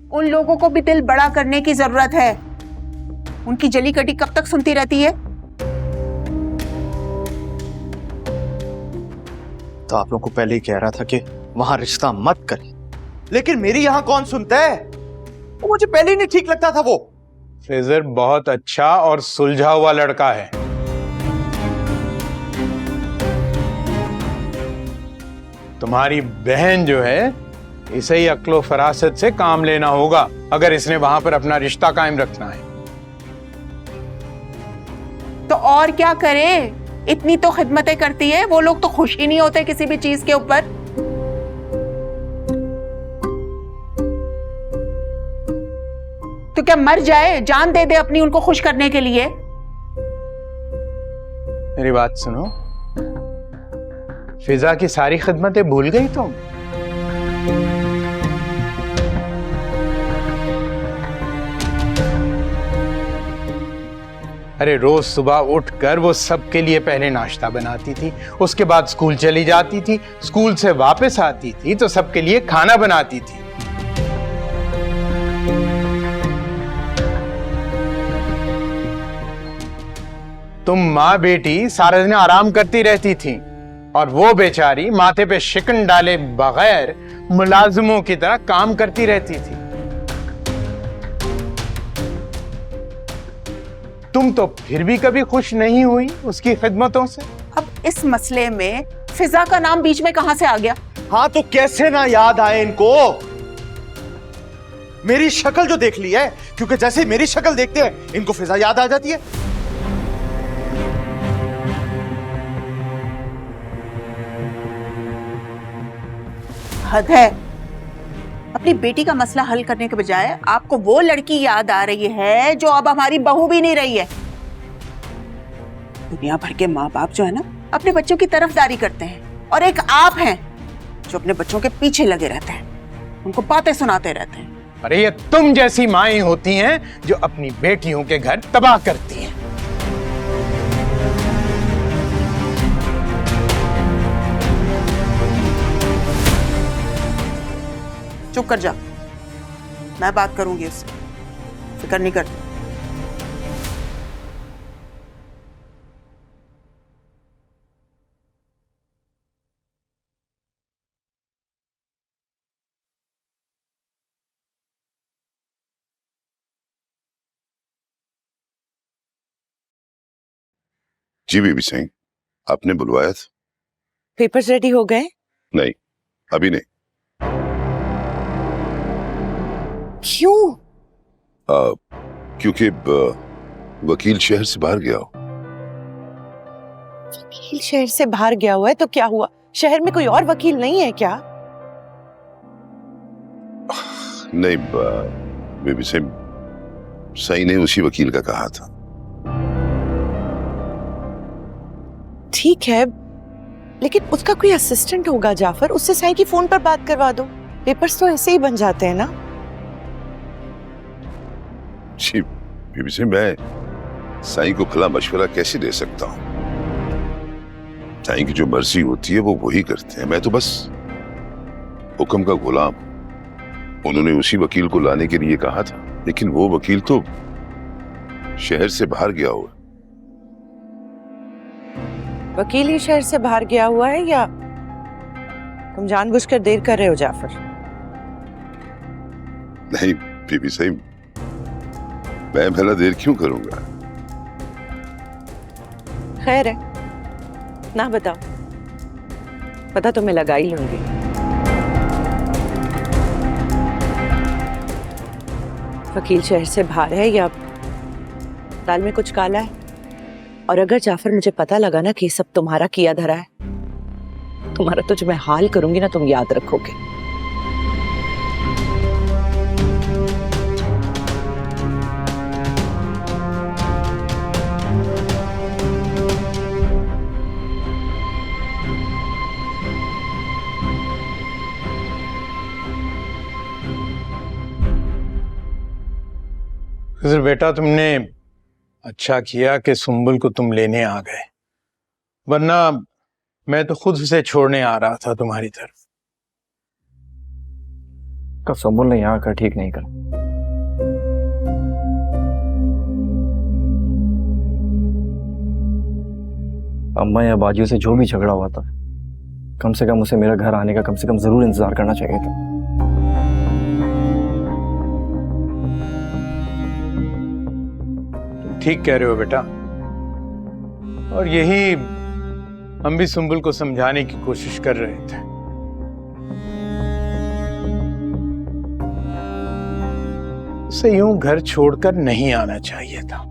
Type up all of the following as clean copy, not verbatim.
उन लोगों को भी दिल बड़ा करने की जरूरत है। उनकी जली कटी कब तक सुनती रहती है? तो आप लोगों को पहले ही कह रहा था कि वहां रिश्ता मत करें, लेकिन मेरी यहां कौन सुनता है? वो मुझे पहले ही नहीं ठीक लगता था। वो फिजर बहुत अच्छा और सुलझा हुआ लड़का है। तुम्हारी बहन जो है, इसे ही अक्लो फरासत से काम लेना होगा अगर इसने वहां पर अपना रिश्ता कायम रखना है। तो और क्या करे, इतनी तो खिदमतें करती है। वो लोग तो खुश ही नहीं होते किसी भी चीज के ऊपर। तो क्या मर जाए, जान दे दे अपनी उनको खुश करने के लिए? मेरी बात सुनो, फिजा की सारी खिदमतें भूल गई तुम? अरे रोज सुबह उठकर वो सबके लिए पहले नाश्ता बनाती थी, उसके बाद स्कूल चली जाती थी, स्कूल से वापस आती थी तो सबके लिए खाना बनाती थी। तुम माँ बेटी सारा दिन आराम करती रहती थी और वो बेचारी माथे पे शिकन डाले बगैर मुलाजिमों की तरह काम करती रहती थी। तुम तो फिर भी कभी खुश नहीं हुई उसकी खिदमतों से। अब इस मसले में फिजा का नाम बीच में कहां से आ गया? हाँ तो कैसे ना याद आए इनको? मेरी शक्ल जो देख ली है, क्योंकि जैसे मेरी शक्ल देखते हैं इनको फिजा याद आ जाती है। हद है। अपनी बेटी का मसला हल करने के बजाय आपको वो लड़की याद आ रही है जो अब हमारी बहू भी नहीं रही है। दुनिया भर के माँ बाप जो है ना, अपने बच्चों की तरफदारी करते हैं, और एक आप हैं जो अपने बच्चों के पीछे लगे रहते हैं, उनको बातें सुनाते रहते हैं। अरे ये तुम जैसी माएं होती हैं जो अपनी बेटियों के घर तबाह करती हैं। चुप कर जा, मैं बात करूंगी उससे, फिक्र नहीं करती। जी बीबी सिंह, आपने बुलवाया था? पेपर्स रेडी हो गए? नहीं, अभी नहीं। क्यों? क्योंकि वकील शहर से बाहर गया हो। वकील शहर से बाहर गया हुआ है तो क्या हुआ? शहर में कोई और वकील नहीं है क्या? नहीं बीबी सिंह, सही ने उसी वकील का कहा था। ठीक है, लेकिन उसका कोई असिस्टेंट होगा जाफर, उससे साईं की फोन पर बात करवा दो। पेपर्स तो ऐसे ही बन जाते हैं ना। जी बीबी सिंह, मैं साईं को भला मशवरा कैसे दे सकता हूँ? साईं की जो मर्जी होती है वो वही करते हैं, मैं तो बस हुक्म का गुलाम। उन्होंने उसी वकील को लाने के लिए कहा था, लेकिन वो वकील तो शहर से बाहर गया हुआ। वकील ही शहर से बाहर गया हुआ है या तुम जानबूझकर देर कर रहे हो जाफर? नहीं बीबी सिंह, मैं भला देर क्यों करूंगा? खैर है, ना बताओ, पता तो मैं लगा ही लूंगी। वकील शहर से बाहर है या दाल में कुछ काला है? और अगर जाफर मुझे पता लगा ना कि ये सब तुम्हारा किया धरा है, तुम्हारा तो जो मैं हाल करूंगी ना, तुम याद रखोगे। फिर बेटा, तुमने अच्छा किया कि सुंबुल को तुम लेने आ गए, वरना मैं तो खुद से छोड़ने आ रहा था तुम्हारी तरफ। का सुंबुल ने यहाँ आकर ठीक नहीं करा। अम्मा या बाजियों से जो भी झगड़ा हुआ था, कम से कम उसे मेरा घर आने का कम से कम जरूर इंतजार करना चाहिए था। ठीक कह रहे हो बेटा, और यही हम भी सुंबुल को समझाने की कोशिश कर रहे थे। उसे यूं घर छोड़कर नहीं आना चाहिए था,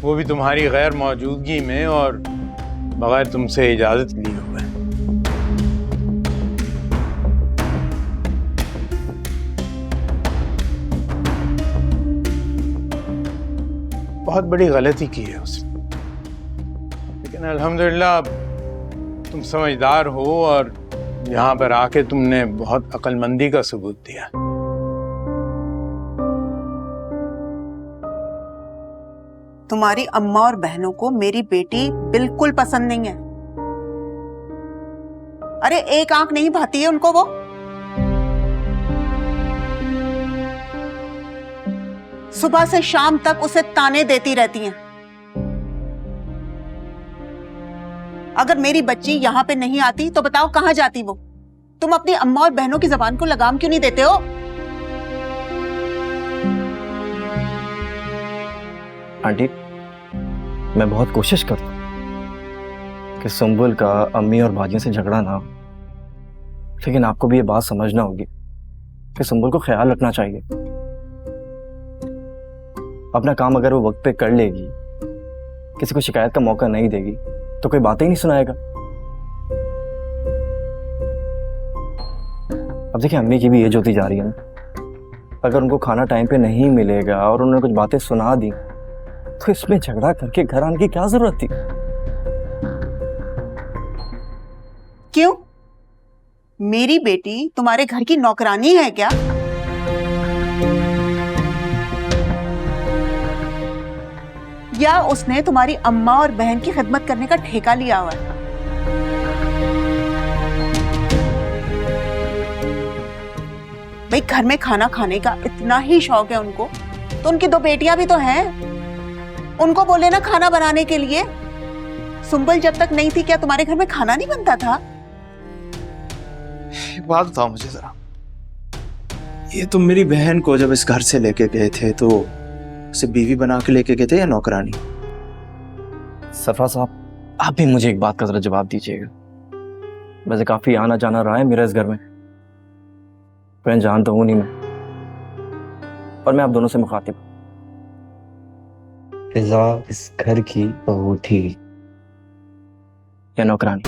वो भी तुम्हारी गैर मौजूदगी में और बगैर तुमसे इजाजत लिए हुए। बहुत बड़ी गलती की है उसने, लेकिन अल्हम्दुलिल्लाह तुम समझदार हो और यहाँ पर आके तुमने बहुत अक्लमंदी का सबूत दिया। तुम्हारी अम्मा और बहनों को मेरी बेटी बिल्कुल पसंद नहीं है। अरे एक आंख नहीं भाती है उनको वो। सुबह से शाम तक उसे ताने देती रहती हैं। अगर मेरी बच्ची यहां पे नहीं आती तो बताओ कहां जाती वो। तुम अपनी अम्मा और बहनों की जबान को लगाम क्यों नहीं देते हो? आंटी, मैं बहुत कोशिश करता हूँ कि सुंबुल का अम्मी और भाजियों से झगड़ा ना हो, लेकिन आपको भी ये बात समझना होगी कि सुंबुल को ख्याल रखना चाहिए। अपना काम अगर वो वक्त पे कर लेगी, किसी को शिकायत का मौका नहीं देगी, तो कोई बातें ही नहीं सुनाएगा। अब देखिए, अम्मी की भी एज होती जा रही है ना। अगर उनको खाना टाइम पे नहीं मिलेगा और उन्होंने कुछ बातें सुना दी, तो इसमें झगड़ा करके घर आने की क्या जरूरत थी? क्यों? मेरी बेटी तुम्हारे घर की नौकरानी है क्या? या उसने तुम्हारी अम्मा और बहन की खिदमत करने का ठेका लिया हुआ है? भाई, घर में खाना खाने का इतना ही शौक है उनको, तो उनकी 2 बेटियां भी तो हैं। उनको बोले ना खाना बनाने के लिए। सुंबल जब तक नहीं थी, क्या तुम्हारे घर में खाना नहीं बनता था? एक बात बताओ मुझे जरा, ये तुम मेरी बहन को जब इस घर से लेके गए थे तो उसे बीवी बना के लेके गए थे या नौकरानी? सरफराज साहब, आप भी मुझे एक बात का जरा जवाब दीजिएगा। वैसे काफी आना जाना रहा है मेरा इस घर में, मैं जानता हूं नहीं मैं, और मैं आप दोनों से मुखातिब। फिजा इस घर की बहू थी या नौकरानी?